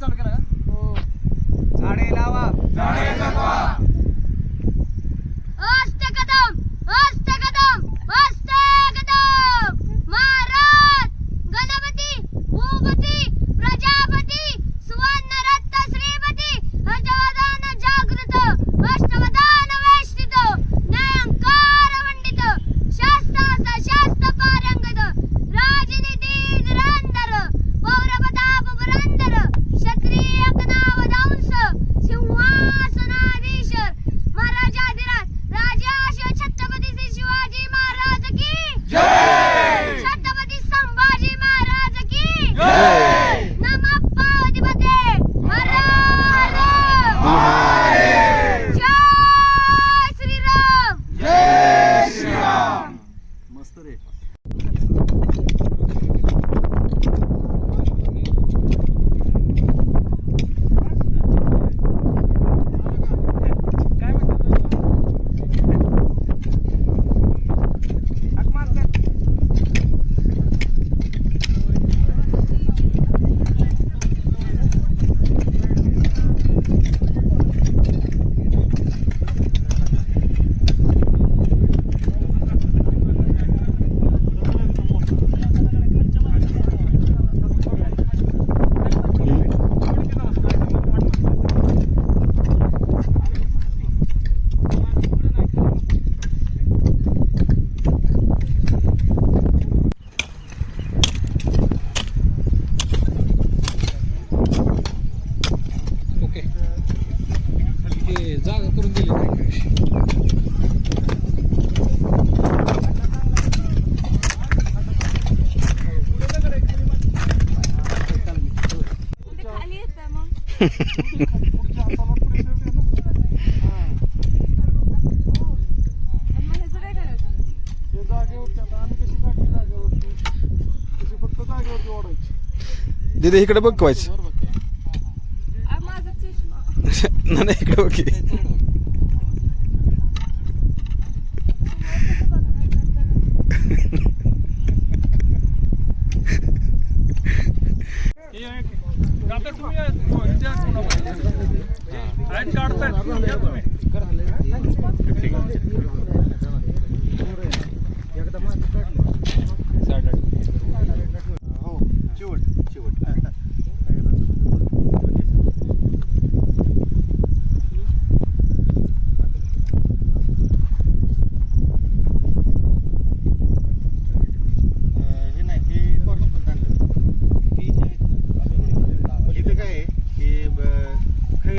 तुम्ही चालू केला का? हो. झाडे लावा, झाडे जगवा. अस्ते कदम, अस्ते कदम, अस्ते कदम. महाराज गणपती भूपती प्रजापती सुवर्णरत्न श्रीपती अजवदान जागृत अष्टवदान वेष्टित न्यायंकार मंडित शास्त्रास शास्त्र पारंगत राजनीती धुरंधर पौरप्रताप पुरंदर क्षत्रिय कनावदांस सिंहासनाधीश्वर महाराजाधिराज राजाश छत्रपती श्री शिवाजी महाराज की जय. छत्रपती संभाजी महाराज की जय. नमः पार्वतीपते हर हर महादेव. जय श्रीराम. जय श्रीराम. मस्त रे. ओके हे जागा करून दिली नाही खाली येतं मग दीदी इकडे बघ कवायच माझा चष्मा नाही इकडे बघ की. एकदा माझं काढलं